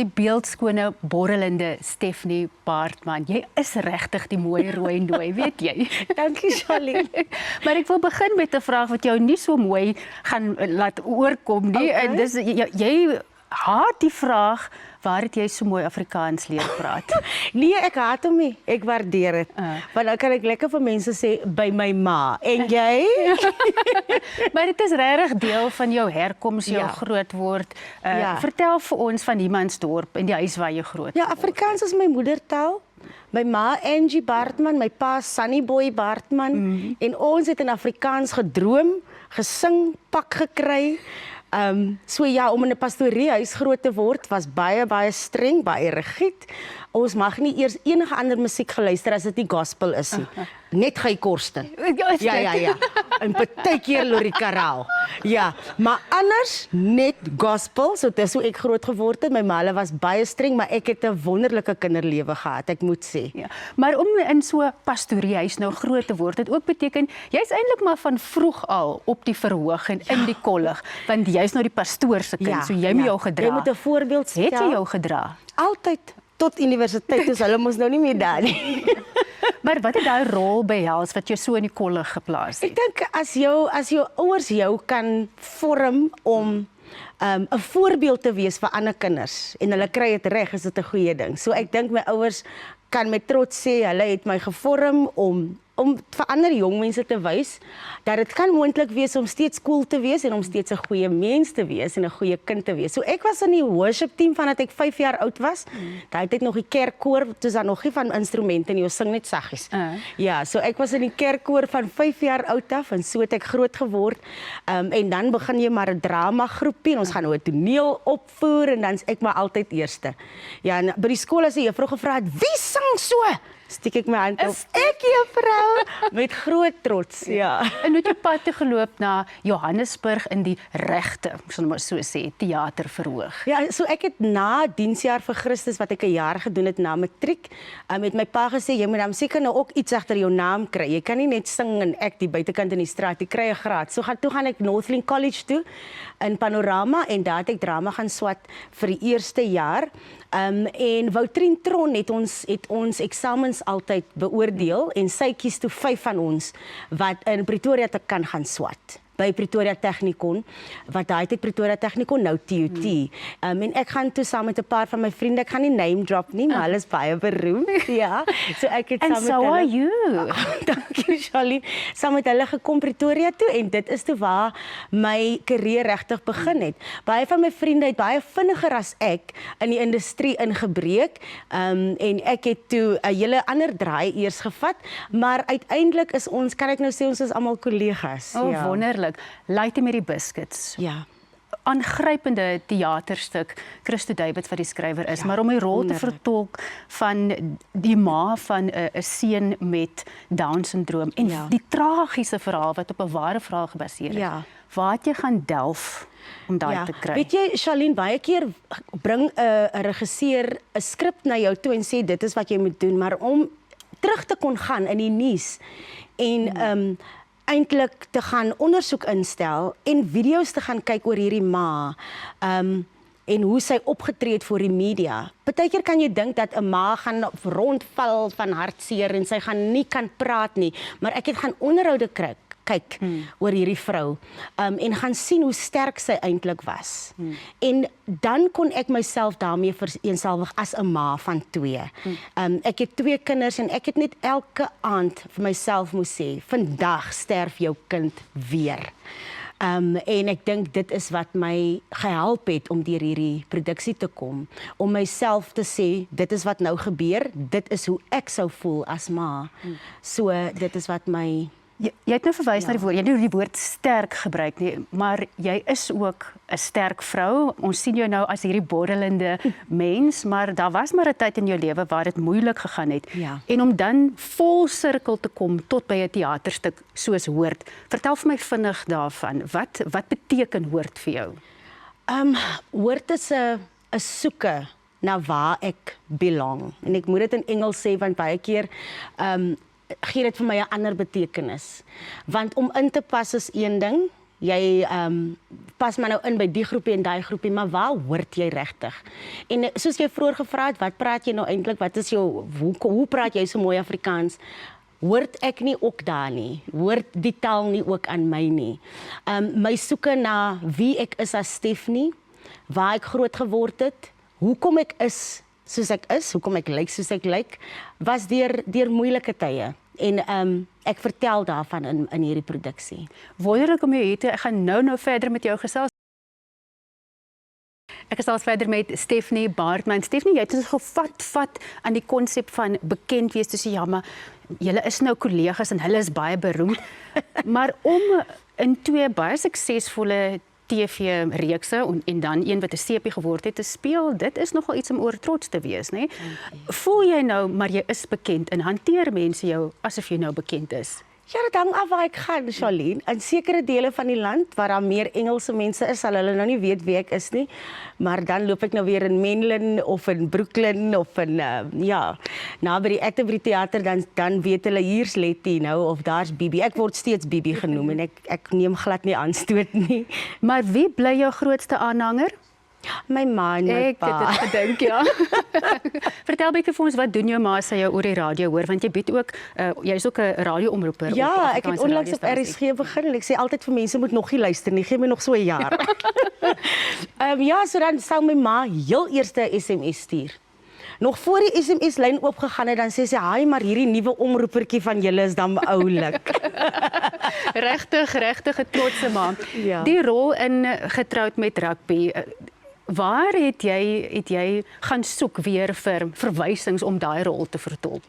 die beeldskone, borrelende Stephanie Baartman. Jy is regtig die mooi rooi nooi, weet jy? Dankie, Charlene. Maar ek wil begin met 'n vraag wat jou nie so mooi gaan laat oorkom nie. Okay. En dis jy haat die vraag, waar het jy so mooi Afrikaans leer praat? Nee, ek haat hom nie. Ek waardeer dit. Want dan kan ek lekker vir mense sê by my ma. En jy? Maar dit is regtig deel van jou herkoms, jou Ja. grootword. Ja. Vertel vir ons van Humansdorp en die huis waar jy groot Ja, word. Afrikaans is my moedertaal. My ma Angie Baartman, my pa Sunnyboy Baartman. En ons het in Afrikaans gedroom, gesing, pak gekry. So ja, om in 'n pastoriehuis groot te word was baie streng, baie rigied. Ons mag nie eers enige ander musiek geluister as dit nie gospel is nie. Net Guy Korsten. Ja. En partykeer Lorika Rao. Ja, maar anders net gospel. So dis hoe ek groot geword het. My ma hulle was baie streng, maar ek het 'n wonderlike kinderlewe gehad, ek moet sê. Ja, maar om in so 'n pastoriehuis nou groot te word, dit ook beteken jy's eintlik maar van vroeg al op die verhoog en in die kollig, want jy's nou die pastoor se kind, so jy moet jou gedra. Jy moet 'n voorbeeld stel. Het jy jou gedra? Altyd tot universiteit, dus hulle mos nou nie meer daar nie. Maar wat het daai rol behels wat jou so in die kollig geplaas het? Ek dink as jou ouers jou kan vorm om 'n voorbeeld te wees vir ander kinders en hulle kry dit reg, is dit 'n goeie ding. So ek dink my ouers kan met trots sê hulle het my gevorm om vir ander jong mense te wys dat dit kan moontlik wees om steeds cool te wees en om steeds 'n goeie mens te wees en 'n goeie kind te wees. So ek was in die worship team vandat ek 5 jaar oud was. Daai tyd nog die kerkkoor, dis dan nog nie van instrumente nie, ons sing net saggies. Ja, so ek was in die kerkkoor van 5 jaar oud af en so het ek groot geword. En dan begin jy maar 'n drama groepie en ons gaan nou 'n toneel opvoer en dan's ek maar altyd eerste. Ja, en by die skool as die juffrou gevra het, "Wie sing so?" Steek ek my hand op. Ek, juffrou, met groot trots. Ja. En het jy pad te geloop na Johannesburg in die regte, sal maar so sê, teaterverhoog. Ja, so ek het na diensjaar vir Christus wat ek 'n jaar gedoen het na matriek, met my pa gesê jy moet dan seker nou ook iets agter jou naam kry. Jy kan nie net sing en ek die buitekant in die straat, jy kry 'n graad. So toe gaan ek Northland College toe in Panorama en daar het ek drama gaan swat vir die eerste jaar. En Woutrien Tron het ons eksamens altyd beoordeel en sy kies toe 5 van ons wat in Pretoria te kan gaan swat. By Pretoria Technikon, wat daai tyd Pretoria Technikon nou TUT. En ek gaan toe saam met 'n paar van my vriende, ek gaan nie name drop nie, maar hulle is baie beroemd, ja. So ek het And saam met so hulle. are you. Dankie, Charlie. Saam met hulle gekom Pretoria toe en dit is toe waar my karier regtig begin het. Baie van my vriende het baie vinniger as ek in die industrie ingebreek. En ek het toe 'n hele ander draai eers gevat, maar uiteindelik is ons, kan ek nou sê ons is almal kollegas. Oh, ja. wonderlik. Lady met die Biscuits. Ja. Aangrypende teaterstuk, Christo David wat die skrywer is, maar om die rol te vertolk van die ma van 'n seun met Down-sindroom en die tragiese verhaal wat op 'n ware verhaal gebaseer is. Ja. Waar het jy gaan delf om daai te kry? Weet jy, Charlene, baie keer bring 'n regisseur 'n skrip na jou toe en sê dit is wat jy moet doen, maar om terug te kon gaan in die nuus en eintlik te gaan ondersoek instel en video's te gaan kyk oor hierdie ma en hoe sy opgetree het voor die media. Partykeer kan jy dink dat 'n ma gaan rondval van hartseer en sy gaan nie kan praat nie, maar ek het gaan onderhoude kyk oor hierdie vrou en gaan sien hoe sterk sy eintlik was. En dan kon ek myself daarmee vereenselwig as 'n ma van 2. Ek het 2 kinders en ek het net elke aand vir myself moes sê, vandag sterf jou kind weer. En ek dink dit is wat my gehelp het om deur hierdie produksie te kom, om myself te sê, dit is wat nou gebeur, dit is hoe ek sou voel as ma. So dit is wat my Jy het nou verwys na die woord, jy het nou die woord sterk gebruik nie, maar jy is ook 'n sterk vrou. Ons sien jou nou as hierdie borrelende mens, maar daar was maar 'n tyd in jou lewe waar dit moeilik gegaan het. Ja. En om dan vol sirkel te kom tot by 'n teaterstuk soos Hoort. Vertel vir my vinnig daarvan. Wat beteken Hoort vir jou? Hoort is 'n soeke na waar ek belong. En ek moet dit in Engels sê want baie keer gee dit vir my 'n ander betekenis. Want om in te pas is een ding. Jy pas maar nou in by die groepie en daai groepie, maar waar hoort jy regtig? En soos jy vroeër gevra het, wat praat jy nou eintlik? Wat is jou hoe praat jy so mooi Afrikaans? Hoort ek nie ook daar nie? Hoort die taal nie ook aan my nie? My soeke na wie ek is as Stephanie, waar ek groot geword het, hoekom ek is soos ek is, hoekom ek lyk soos ek lyk, was deur moeilike tye. En ek vertel daarvan in hierdie produksie. Wonderlik om jou hier te, ek gaan nou verder met jou gesels. Ek gesels verder met Stephanie Baartman. Stephanie, jy het ons gevat aan die konsep van bekend wees, tussen ja, maar julle is nou kollegas en hulle is baie beroemd, maar om in twee baie suksesvolle TV-reekse en dan een wat 'n sepie geword het te speel, dit is nogal iets om oor trots te wees, né? Voel jy nou, maar jy is bekend en hanteer mense jou asof jy nou bekend is? Ja, dit hang af waar ek gaan, Charlene. In sekere dele van die land waar daar meer Engelse mense is, sal hulle nou nie weet wie ek is nie. Maar dan loop ek nou weer in Menlyn of in Brooklyn of in na by die Atterbury Theater, dan weet hulle hier's Letty nou of daar's Bibi. Ek word steeds Bibi genoem en ek neem glad nie aanstoot nie. Maar wie bly jou grootste aanhanger? My ma en my pa. Ek het dit gedink, ja. Vertel bietjie vir ons, wat doen jou ma as sy jou oor die radio hoor, want jy bied ook jy's ook 'n radioomroeper. Ja, ek het onlangs op RSG begin en ek sê altyd vir mense moet nog nie luister nie, gee my nog so 'n jaar. Ja, so dan sou my ma heel eerste 'n SMS stuur. Nog voor die SMS-lyn oopgegaan het, dan sê sy, "Haai, maar hierdie nuwe omroepertjie van julle is dan oulik." Regtig 'n trotse ma. Ja. Die rol in Getroud met Rugby, waar het jy gaan soek weer vir verwysings om daai rol te vertolk?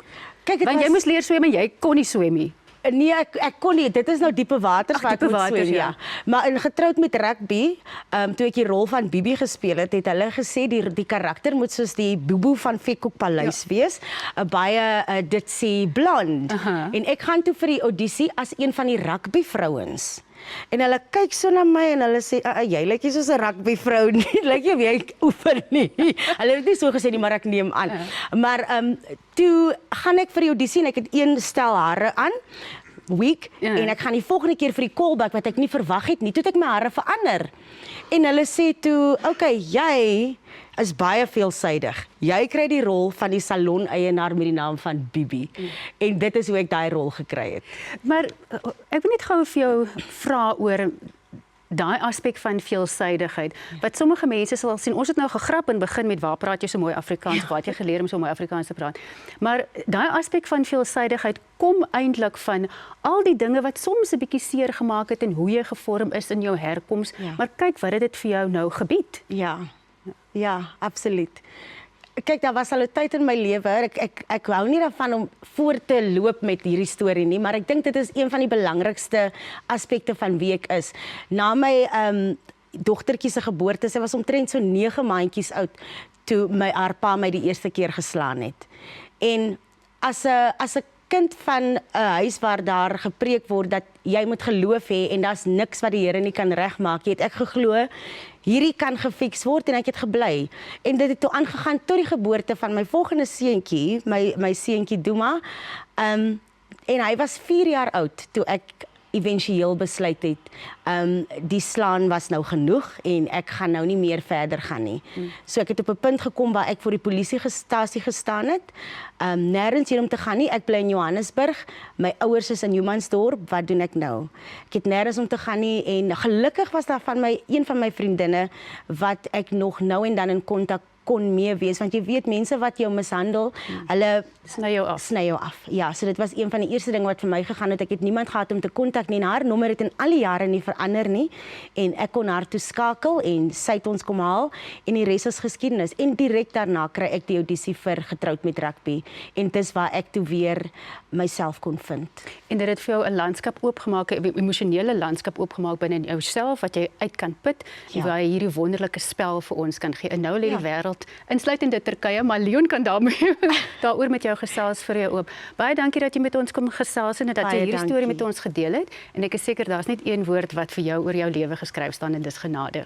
Kyk, want jy moes leer swem en jy kon nie swem nie. Nee, ek kon nie. Dit is nou diepe waters waar ek moet swem, ja. Maar in Getroud met Rugby, toe ek die rol van Bibi gespeel het, het hulle gesê die karakter moet soos die Boeboe van Vetkoek Paleis wees, 'n baie ditsie blond. En ek gaan toe vir die audisie as een van die rugby vrouens. En hulle kyk so na my en hulle sê, "Jy lyk nie soos 'n rugbyvrou nie, lyk jy wie ek oefen nie." Hulle het nie so gesê nie, maar ek neem aan. Maar toe gaan ek vir die audisie en ek het een stel hare aan, wig, en ek gaan die volgende keer vir die callback wat ek nie verwag het nie, toe het ek my hare verander. En hulle sê toe, "Okay, jy is baie veelsidig. Jy kry die rol van die salon-eienaar met die naam van Bibi." En dit is hoe ek daai rol gekry het. Maar ek wil net gou vir jou vra oor daai aspek van veelsidigheid. Wat sommige mense sal sien, ons het nou gegrap en begin met waar praat jy so mooi Afrikaans, waar het jy geleer om so mooi Afrikaans te praat. Maar daai aspek van veelsidigheid kom eintlik van al die dinge wat soms 'n bietjie seer gemaak het en hoe jy gevorm is in jou herkoms, maar kyk wat het dit vir jou nou gebied. Ja, absoluut. Kyk, daar was al 'n tyd in my lewe, ek hou nie daarvan om voor te loop met hierdie storie nie, maar ek dink dit is een van die belangrikste aspekte van wie ek is. Na my dogtertjie se geboorte, sy was omtrent so 9 maandjies oud, toe haar pa my die eerste keer geslaan het. En as 'n kind van 'n huis waar daar gepreek word dat jy moet geloof hê en daar's niks wat die Here nie kan regmaak, het ek geglo hierdie kan gefiks word en ek het gebly. En dit het toe aangegaan tot die geboorte van my volgende seentjie, my seentjie Duma. En hy was 4 jaar oud toe ek éventueel besluit het, die slaan was nou genoeg en ek gaan nou nie meer verder gaan nie. So ek het op 'n punt gekom waar ek voor die polisiestasie gestaan het, nêrens heen om te gaan nie. Ek bly in Johannesburg, my ouers is in Humansdorp, wat doen ek nou? Ek het nêrens om te gaan nie en gelukkig was daar een van my vriendinne wat ek nog nou en dan in kontak kon mee wees, want jy weet mense wat jou mishandel, hulle sny jou af. Ja, so dit was een van die eerste dinge wat vir my gegaan het. Ek het niemand gehad om te kontak nie en haar nommer het in al die jare nie verander nie en ek kon haar toe skakel en sy het ons kom haal en die res is geskiedenis. En direk daarna kry ek die audisie vir Getroud met Rugby en dis waar ek toe weer myself kon vind. En dit het vir jou 'n landskap oopgemaak, 'n emosionele landskap oopgemaak binne in jouself wat jy uit kan put, waar jy hierdie wonderlike spel vir ons kan gee. En nou lê die wêreld insluitende Turkye, maar Leon kan daaroor met jou gesels vir jou oop. Baie dankie dat jy met ons kom gesels en dat jy hierdie storie met ons gedeel het. En ek is seker daar's net een woord wat vir jou oor jou lewe geskryf staan en dis genade.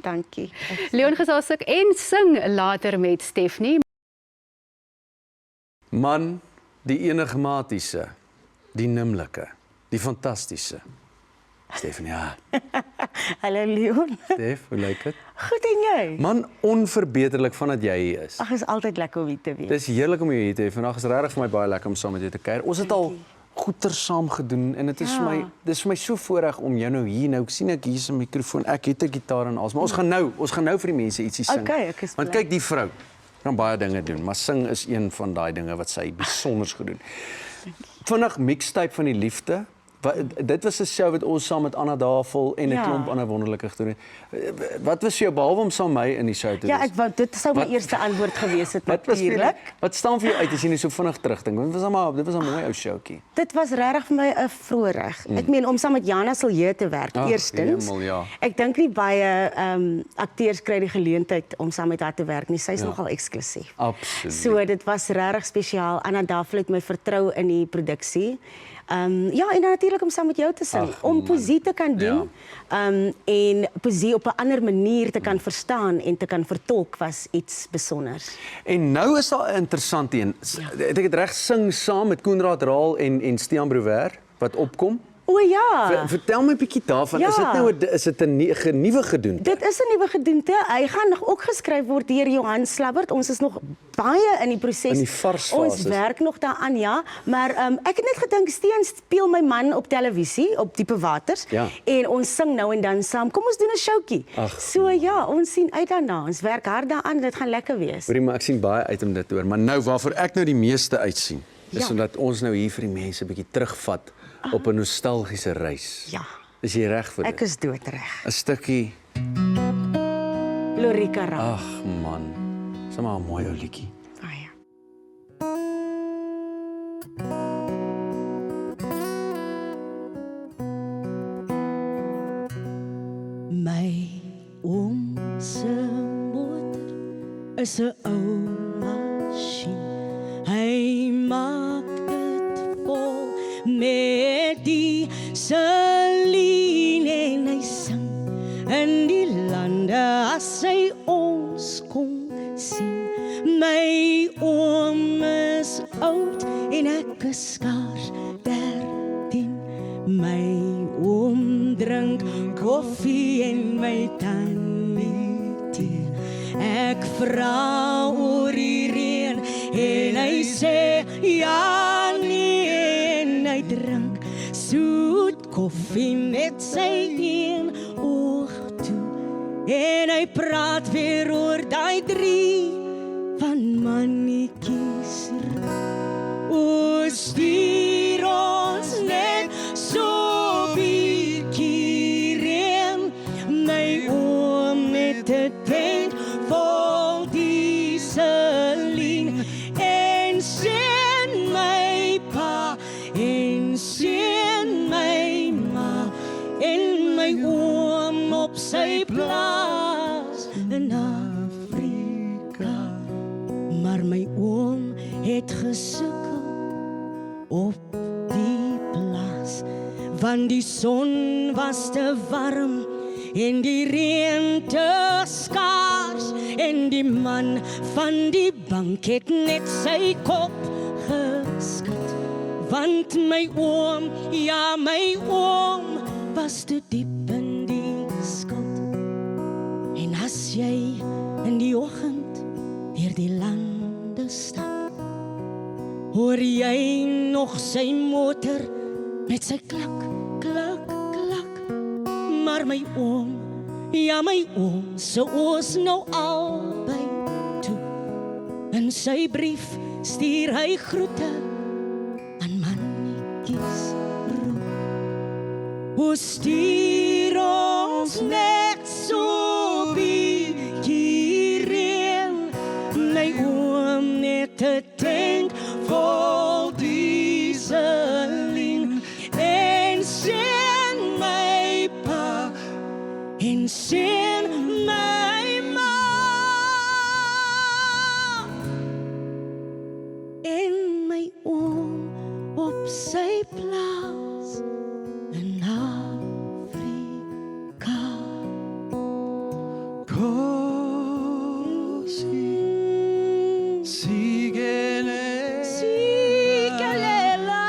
Dankie. Leon gesels ook en sing later met Stephanie. Man, die enigmatiese, die nimmerlike, die fantastiese. Stef, ja. Hallo Leon. Stef, hoe lyk dit? Goed en jy? Man, onverbeterlik vandat jy hier is. Ag, is altyd lekker om hier te wees. Dis heerlik om jou hier te hê. Vandag is regtig vir my baie lekker om saam met jou te kuier. Ons het al goeie saam gedoen en dit is vir my so voorreg om jou nou hier nou. Ek sien ek hier is 'n mikrofoon. Ek het 'n gitaar en alles, maar ons gaan nou vir die mense ietsie sing. Okay, ek is Want bly. kyk die vrou kan baie dinge doen, maar sing is een van daai dinge wat sy besonder goed doen. Vandag mixtape van die liefde. Dit was 'n show wat ons saam met Anna Davel en 'n klomp ander wonderlike gedoen het. Wat was jou behalwe om saam met my in die show te wees? Ja, ek wou dit sou my eerste antwoord gewees het natuurlik. Wat staan vir jou uit as jy net so vinnig terugdink? Want dit was 'n mooi ou showtjie. Dit was regtig vir my 'n voorreg. Ek meen om saam met Jana Silje te werk eerstens. Hemel, ja. Ek dink nie baie akteurs kry die geleentheid om saam met haar te werk nie. Sy's nogal eksklusief. Absoluut. So dit was regtig spesiaal. Anna Davel het my vertrou in die produksie. Ja, en natuurlik om saam met jou te sing, om poesie te kan doen, en poesie op 'n ander manier te kan verstaan en te kan vertolk was iets besonders. En nou is daar 'n interessante een. Het ek dit reg sing saam met Koenraad Raal en Stiaan Brouwer wat opkom? O ja. Vertel my 'n bietjie daarvan. Is dit 'n nuwe gedoente? Dit is 'n nuwe gedoente. Hy gaan nog ook geskryf word deur Johan Slabbert. Ons is nog baie in die proses. In die vars Ons fases. werk nog daaraan, ja. Maar ek het net gedink Steen speel my man op televisie op Diepe Waters en ons sing nou en dan saam. Kom ons doen 'n showtjie. So ja, ons sien uit daarna. Ons werk hard daaraan. Dit gaan lekker wees. Hoorie, maar ek sien baie uit om dit te hoor. Maar nou waarvoor ek nou die meeste uitsien, is omdat ons nou hier vir die mense 'n bietjie terugvat op 'n nostalgiese reis. Ja. Is jy reg vir dit? Ek is doodreg. 'n stukkie. Lorika Raal. Ag man. Dis maar 'n mooi ou liedjie. My oom se motor is 'n ou masjien. Hy maak dit vol met dieselien en hy sing in die lande as hy ons kon sien. My oom is oud en ek is skaars 13. My oom drink koffie en my tannie tee. Ek vra oor die reën en hy sê ja nee en hy drink soet koffie met sy een oog toe. En hy praat weer oor daai 3 van mannetjies. O stuur ons net so bietjie reën. My oom het 'n tank vol dieselien en sien my pa en sien my ma en my oom op sy plaas in Afrika. Maar my oom het gesukkel op die plaas, want die son was te warm en die reën te skaars en die man van die bank het net sy kop geskud. Want my oom, ja my oom was te diep in die skuld. En as jy in die oggend deur die lande stap, hoor jy nog sy motor met sy klak, klak, klak. Maar my oom, ja my oom, so ons nou albei toe. In sy brief stuur hy groete aan mannetjies roep. O stuur ons net so bietjie reën. My oom net 'n tank vol dieselien en sien my pa en sien my ma en my oom op sy plaas in Afrika. Sigelela,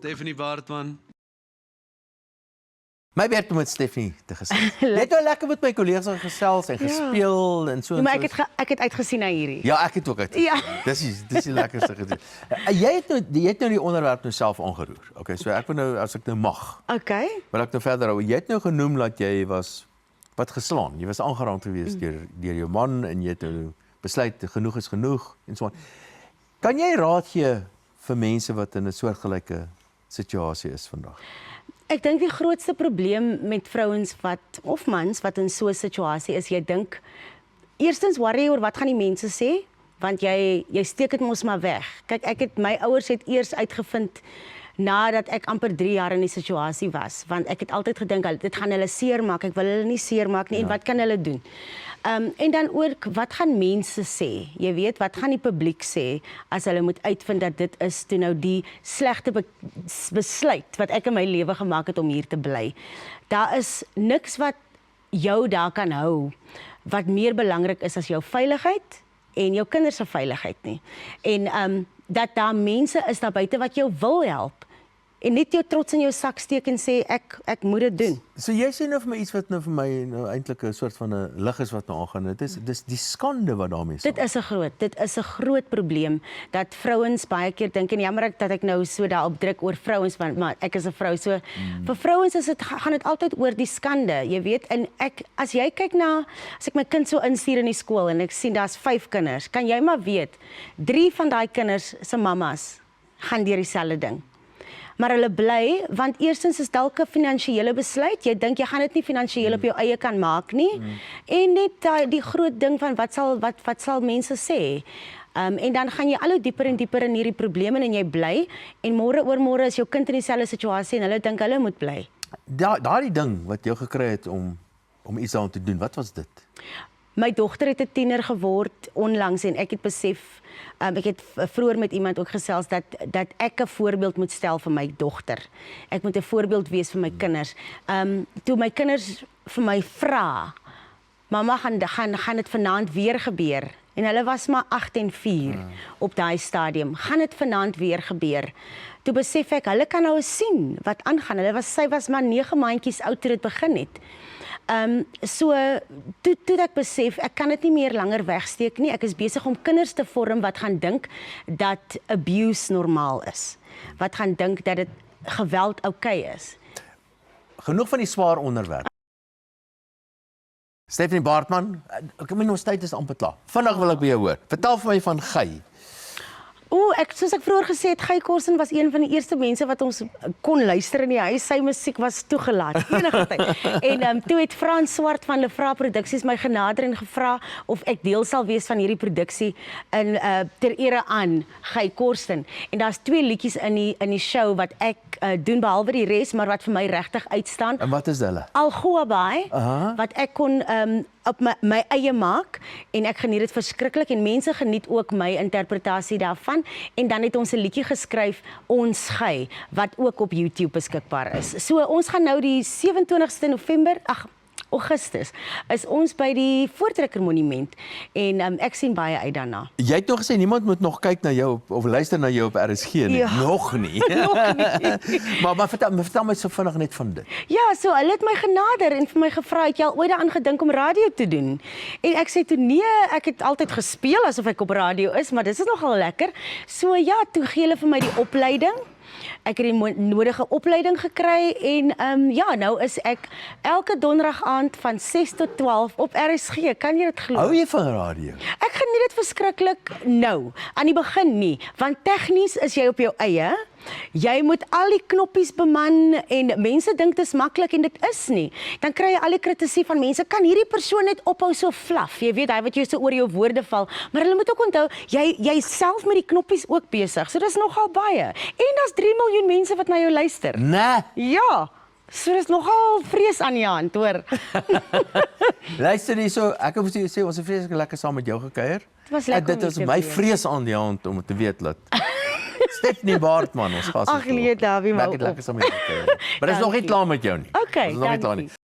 Stephanie Baartman. My beurt om met Stephanie te gesels. Jy het nou lekker met my kollegas gesels en gespeel en so. Maar ek het uitgesien na hierdie. Ja, ek het ook uit. Ja. Dis die lekkerste gedoen. Jy het nou die onderwerp nou self aangeroer. Okay, so ek wil nou as ek nou mag. Okay. Wil ek nou verder hou. Jy het nou genoem dat jy was wat geslaan. Jy was aangeraak geweest deur jou man en jy het nou besluit genoeg is genoeg en so aan. Kan jy raad gee vir mense wat in 'n soortgelyke situasie is vandag? Ek dink die grootste probleem met vrouens of mans wat in so 'n situasie is, jy dink eerstens worry oor wat gaan die mense sê, want jy steek dit mos maar weg. Kyk, my ouers het eers uitgevind nadat ek amper 3 jaar in die situasie was, want ek het altyd gedink dit gaan hulle seermaak, ek wil hulle nie seermaak nie, en wat kan hulle doen? En dan ook, wat gaan mense sê? Jy weet, wat gaan die publiek sê as hulle moet uitvind dat dit is toe nou die slegte besluit wat ek in my lewe gemaak het om hier te bly. Daar is niks wat jou daar kan hou, wat meer belangrik is as jou veiligheid en jou kinders se veiligheid nie. En dat daar mense is daar buite wat jou wil help. En net jou trots in jou sak steek en sê ek moet dit doen. So jy sê nou vir my iets wat nou vir my nou eintlik 'n soort van 'n lig is wat nou aangaan. Dis die skande wat daarmee is. Dit is 'n groot probleem dat vrouens baie keer dink en jammer dat ek nou so daarop druk oor vrouens, want maar ek is 'n vrou, so vir vrouens gaan dit altyd oor die skande, jy weet. En as jy kyk na, as ek my kind so instuur in die skool en ek sien daar's 5 kinders, kan jy maar weet 3 van daai kinders se mammas gaan deur dieselfde ding. Maar hulle bly, want eerstens is dalk 'n finansiële besluit. Jy dink jy gaan dit nie finansiëel op jou eie kan maak nie. En net die groot ding van wat sal mense sê. En dan gaan jy al hoe dieper en dieper in hierdie probleme en jy bly en môre oor môre is jou kind in dieselfde situasie en hulle dink hulle moet bly. Daardie ding wat jou gekry het om iets daaraan te doen, wat was dit? My dogter het 'n tiener geword onlangs en ek het besef, ek het vroeër met iemand ook gesels dat ek 'n voorbeeld moet stel vir my dogter. Ek moet 'n voorbeeld wees vir my kinders. Toe my kinders vir my vra, mamma gaan dit vanaand weer gebeur. En hulle was maar 8 en 4 op daai stadium. Gaan dit vanaand weer gebeur? Toe besef ek, hulle kan nou sien wat aangaan. Sy was maar 9 maandjies oud toe dit begin het. So, toe ek besef, ek kan dit nie meer langer wegsteek nie. Ek is besig om kinders te vorm wat gaan dink dat abuse normaal is. Wat gaan dink dat dit geweld oukei is. Genoeg van die swaar onderwerp. Stephanie Baartman, ek meen ons tyd is amper klaar. Vandag wil ek by jou hoor. Vertel vir my van Gey. Soos ek vroeër gesê het, Gey Korsen was een van die eerste mense wat ons kon luister in die huis. Sy musiek was toegelaat, enige tyd. En toe het Frans Swart van Lefra Produksies my genader en gevra of ek deel sal wees van hierdie produksie ter ere aan Gey Korsen. En daar's 2 liedjies in die show wat ek doen behalwe die res, maar wat vir my regtig uitstaan. En wat is hulle? Algoabai, wat ek kon op my eie maak en ek geniet dit verskriklik en mense geniet ook my interpretasie daarvan en dan het ons 'n liedjie geskryf, Ons Gey, wat ook op YouTube beskikbaar is. So ons gaan nou die 27ste November, Augustus, is ons by die Voortrekker Monument en ek sien baie uit daarna. Jy het nog gesê niemand moet nog kyk na jou of luister na jou op RSG nie. Ja. Nog nie. Nog nie. maar vertel my so vinnig net van dit. Ja, so hulle het my genader en vir my gevra, het jy al ooit daaraan gedink om radio te doen? En ek sê toe nee, ek het altyd gespeel asof ek op radio is, maar dit is nogal lekker. So ja, toe gee hulle vir my die opleiding. Ek het die nodige opleiding gekry en ja, nou is ek elke donderdag aand van 6 tot 12 op RSG. Kan jy dit glo? Hou jy van radio? Ek geniet dit verskriklik nou. Aan die begin nie, want tegnies is jy op jou eie. Jy moet al die knoppies beman en mense dink dit is maklik en dit is nie. Dan kry jy al die kritisie van mense, kan hierdie persoon net ophou so flaf? Jy weet, hy wat jy so oor jou woorde val, maar hulle moet ook onthou, jy self met die knoppies ook besig. So dis nogal baie. En daar's 3 miljoen mense wat na jou luister. Nee. Ja. So dis nogal vrees aan die hand, hoor. Luister hierso, ek wil sê ons het vreeslik lekker saam met jou gekuier. Dit was lekker om Dit is hier te my wees. vrees aan die hand om te weet dat Stephanie Baartman ons gas is. Ag nee, Davie, Lekker saam met jou gekuier. Maar dit is nog nie klaar met jou nie. Okay, Dit is nog nie klaar nie. dankie.